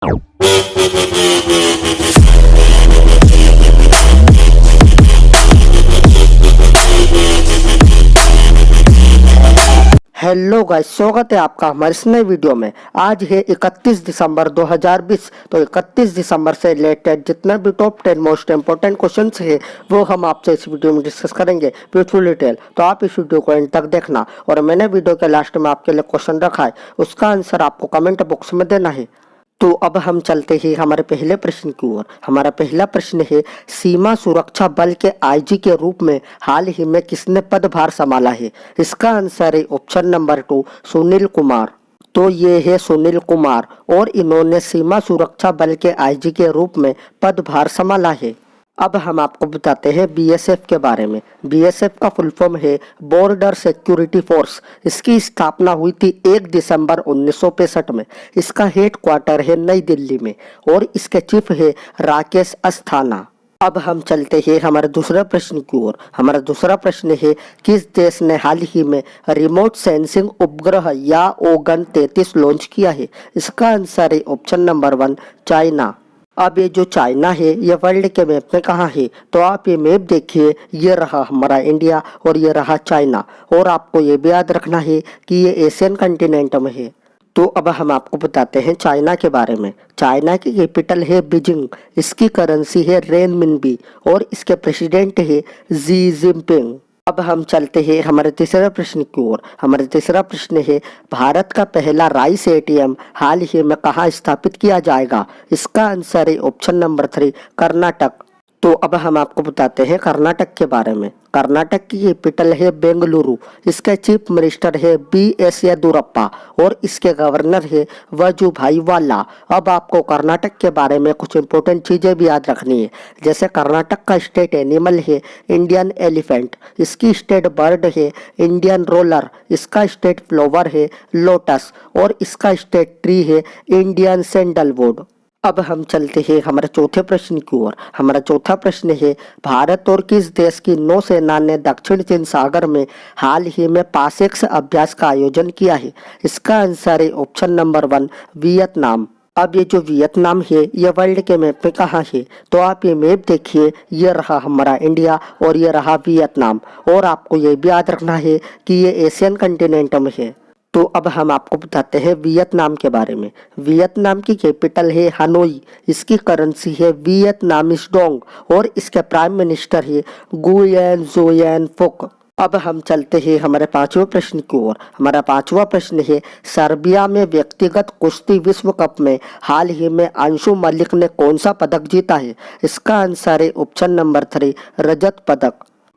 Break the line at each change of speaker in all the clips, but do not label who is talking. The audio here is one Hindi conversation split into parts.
हेलो गाइस, स्वागत है आपका हमारे इस नए वीडियो में। आज है 31 दिसंबर 2020। तो 31 दिसंबर से रिलेटेड जितना भी टॉप 10 मोस्ट इंपोर्टेंट क्वेश्चंस है वो हम आपसे इस वीडियो में डिस्कस करेंगे ब्यूटीफुल डिटेल। तो आप इस वीडियो को एंड तक देखना। और मैंने वीडियो के लास्ट में आपके लिए क्वेश्चन रखा है, उसका आंसर आपको कमेंट बॉक्स में देना है। तो अब हम चलते हैं हमारे पहले प्रश्न की ओर। हमारा पहला प्रश्न है, सीमा सुरक्षा बल के आईजी के रूप में हाल ही में किसने पदभार संभाला है? इसका आंसर है ऑप्शन नंबर 2, सुनील कुमार। तो ये है सुनील कुमार और इन्होंने सीमा सुरक्षा बल के आईजी के रूप में पदभार संभाला है। अब हम आपको बताते हैं बीएसएफ के बारे में। बीएसएफ का फुल फॉर्म है बॉर्डर सिक्योरिटी फोर्स। इसकी स्थापना हुई थी 1 दिसंबर 1965 में। इसका हेड क्वार्टर है नई दिल्ली में और इसके चीफ है राकेश अस्थाना। अब हम चलते हैं हमारे दूसरे प्रश्न की ओर। हमारा दूसरा प्रश्न है, किस देश ने हाल ही में रिमोट सेंसिंग उपग्रह या ओगन 33 लॉन्च किया है? इसका आंसर है ऑप्शन नंबर 1, चाइना। अब ये जो चाइना है ये वर्ल्ड के मैप में कहाँ है? तो आप ये मैप देखिए, ये रहा हमारा इंडिया और ये रहा चाइना। और आपको ये भी याद रखना है कि ये एशियन कंटिनेंट में है। तो अब हम आपको बताते हैं चाइना के बारे में। चाइना की कैपिटल है बीजिंग। इसकी करेंसी है रेनमिनबी और इसके प्रेसिडेंट है जी जिनपिंग। अब हम चलते हैं हमारे तीसरे प्रश्न की ओर। हमारा तीसरा प्रश्न है, भारत का पहला राइस एटीएम हाल ही में कहाँ स्थापित किया जाएगा? इसका आंसर है ऑप्शन नंबर 3, कर्नाटक। तो अब हम आपको बताते हैं कर्नाटक के बारे में। कर्नाटक की कैपिटल है बेंगलुरु। इसके चीफ मिनिस्टर है बी.एस. येदियुरप्पा और इसके गवर्नर है वजुभाई वाला। अब आपको कर्नाटक के बारे में कुछ इंपॉर्टेंट चीजें भी याद रखनी है, जैसे कर्नाटक का स्टेट एनिमल है इंडियन एलिफेंट। इसकी स्टेट बर्ड है इंडियन रोलर। इसका स्टेट फ्लावर है लोटस और इसका स्टेट ट्री है इंडियन सैंडलवुड। अब हम चलते हैं हमारे चौथे प्रश्न की ओर। हमारा चौथा प्रश्न है, भारत और किस देश की नौसेना ने दक्षिण चीन सागर में हाल ही में पासेक्स अभ्यास का आयोजन किया है? इसका आंसर है ऑप्शन नंबर 1, वियतनाम। अब ये जो वियतनाम है ये वर्ल्ड के मैप में कहाँ है? तो आप ये मैप देखिए, ये रहा हमारा इंडिया और ये रहा वियतनाम। और आपको ये भी याद रखना है कि ये एशियन कंटिनेंट में है। तो अब हम आपको बताते हैं वियतनाम के बारे में। वियतनाम की कैपिटल है हनोई। इसकी करेंसी है वियतनामीज डोंग और इसके प्राइम मिनिस्टर है गुयेन जोयेन फुक। अब हम चलते हैं हमारे पांचवें प्रश्न की ओर। हमारा पांचवा प्रश्न है, सर्बिया में व्यक्तिगत कुश्ती विश्व कप में हाल ही में अंशु मलिक ने कौन सा पदक जीता है? इसका आंसर है ऑप्शन नंबर 3, रजत पदक।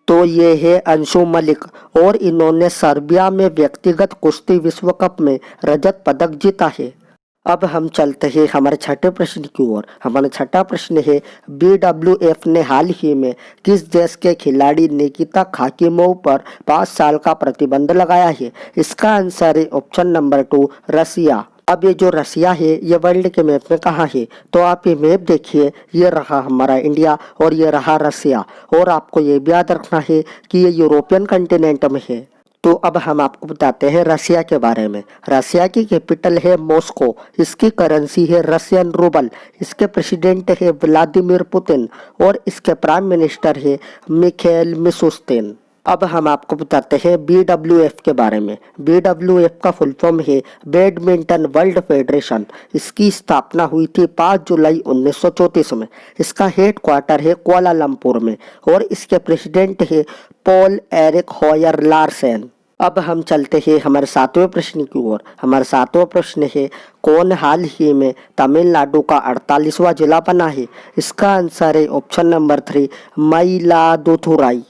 तो ये है अंशु मलिक और इन्होंने सर्बिया में व्यक्तिगत कुश्ती विश्व कप में रजत पदक जीता है। अब हम चलते हैं हमारे छठे प्रश्न की ओर। हमारा छठा प्रश्न है, BWF ने हाल ही में किस देश के खिलाड़ी निकिता खाकीमोव पर 5 साल का प्रतिबंध लगाया है? इसका आंसर है ऑप्शन नंबर 2, रसिया। अब ये जो रसिया है ये वर्ल्ड के मैप में कहाँ है? तो आप ये मैप देखिए, ये रहा हमारा इंडिया और ये रहा रसिया। और आपको ये भी याद रखना है कि ये यूरोपियन कंटिनेंट में है। तो अब हम आपको बताते हैं रसिया के बारे में। रसिया की कैपिटल है मॉस्को। इसकी करेंसी है रशियन रूबल। इसके प्रेसिडेंट है व्लादिमीर पुतिन और इसके प्राइम मिनिस्टर है मिखेल मिशुस्तिन। अब हम आपको बताते हैं BWF के बारे में। BWF का फुल फॉर्म है बैडमिंटन वर्ल्ड फेडरेशन। इसकी स्थापना हुई थी 5 जुलाई 1934 में। इसका हेड क्वार्टर है कुआलालंपुर में और इसके प्रेसिडेंट है पॉल एरिक हॉयर लार्सेन। अब हम चलते हैं हमारे सातवें प्रश्न की ओर। हमारा सातवां प्रश्न है, कौन हाल ही में तमिलनाडु का 48वां जिला बना है? इसका आंसर है ऑप्शन नंबर 3, मयिलादुथुराई।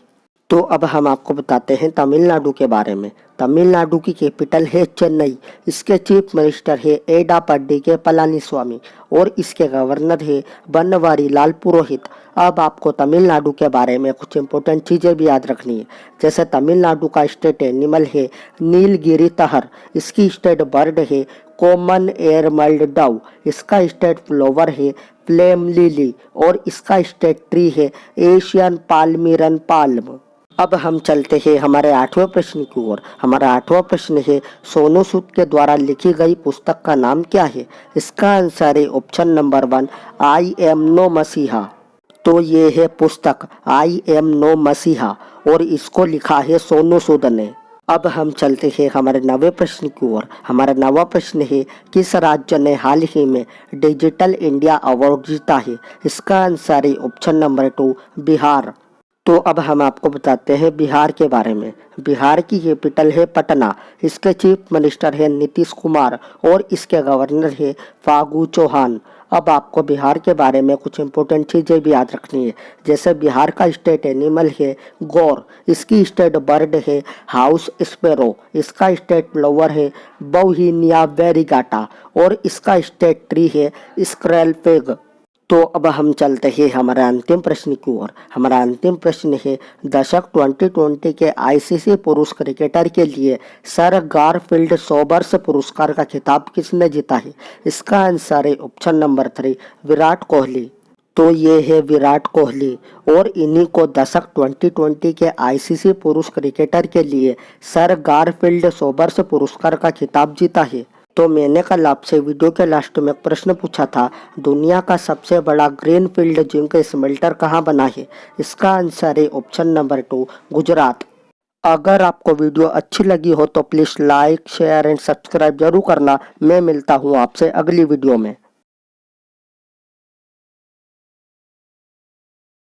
तो अब हम आपको बताते हैं तमिलनाडु के बारे में। तमिलनाडु की कैपिटल है चेन्नई। इसके चीफ मिनिस्टर है एडापड्डी के पलानीस्वामी और इसके गवर्नर है बनवारी लाल पुरोहित। अब आपको तमिलनाडु के बारे में कुछ इंपॉर्टेंट चीज़ें भी याद रखनी है, जैसे तमिलनाडु का स्टेट एनिमल है नीलगिरी तहर। इसकी स्टेट बर्ड है कॉमन एयरमल्ड डव। इसका स्टेट फ्लावर है फ्लेम लिली और इसका स्टेट ट्री है एशियन पाल्मीरन पाल्म। अब हम चलते हैं हमारे 8वें प्रश्न की ओर। हमारा 8वां प्रश्न है, सोनू सूद के द्वारा लिखी गई पुस्तक का नाम क्या है? इसका आंसर है option number 1, I am no messiah. तो ये है पुस्तक आई एम नो मसीहा और इसको लिखा है सोनू सूद ने। अब हम चलते हैं हमारे 9वें प्रश्न की ओर। हमारा 9वां प्रश्न है, किस राज्य ने हाल ही में डिजिटल इंडिया अवार्ड जीता है? इसका आंसर है ऑप्शन नंबर 2, बिहार। तो अब हम आपको बताते हैं बिहार के बारे में। बिहार की कैपिटल है पटना, इसके चीफ मिनिस्टर है नीतीश कुमार और इसके गवर्नर है फागू चौहान। अब आपको बिहार के बारे में कुछ इंपॉर्टेंट चीज़ें भी याद रखनी है, जैसे बिहार का स्टेट एनिमल है गौर, इसकी स्टेट बर्ड है हाउस स्पैरो, इसका स्टेट फ्लावर है बहुहिनिया वेरिगाटा और इसका स्टेट ट्री है स्क्रेल पेग। तो अब हम चलते हैं हमारे अंतिम प्रश्न की ओर। हमारा अंतिम प्रश्न है, दशक 2020 के आईसीसी पुरुष क्रिकेटर के लिए सर गारफील्ड सोबर्स पुरस्कार का खिताब किसने जीता है? इसका आंसर है ऑप्शन नंबर 3, विराट कोहली। तो ये है विराट कोहली और इन्हीं को दशक 2020 के आईसीसी पुरुष क्रिकेटर के लिए सर गारफील्ड सोबर्स पुरस्कार का खिताब जीता है। तो मैंने कल आपसे वीडियो के लास्ट में एक प्रश्न पूछा था, दुनिया का सबसे बड़ा ग्रीनफील्ड जिंक स्मेल्टर कहाँ बना है? इसका आंसर है ऑप्शन नंबर 2, गुजरात। अगर आपको वीडियो अच्छी लगी हो तो please like share and subscribe जरूर करना। मैं मिलता हूँ आपसे अगली वीडियो में।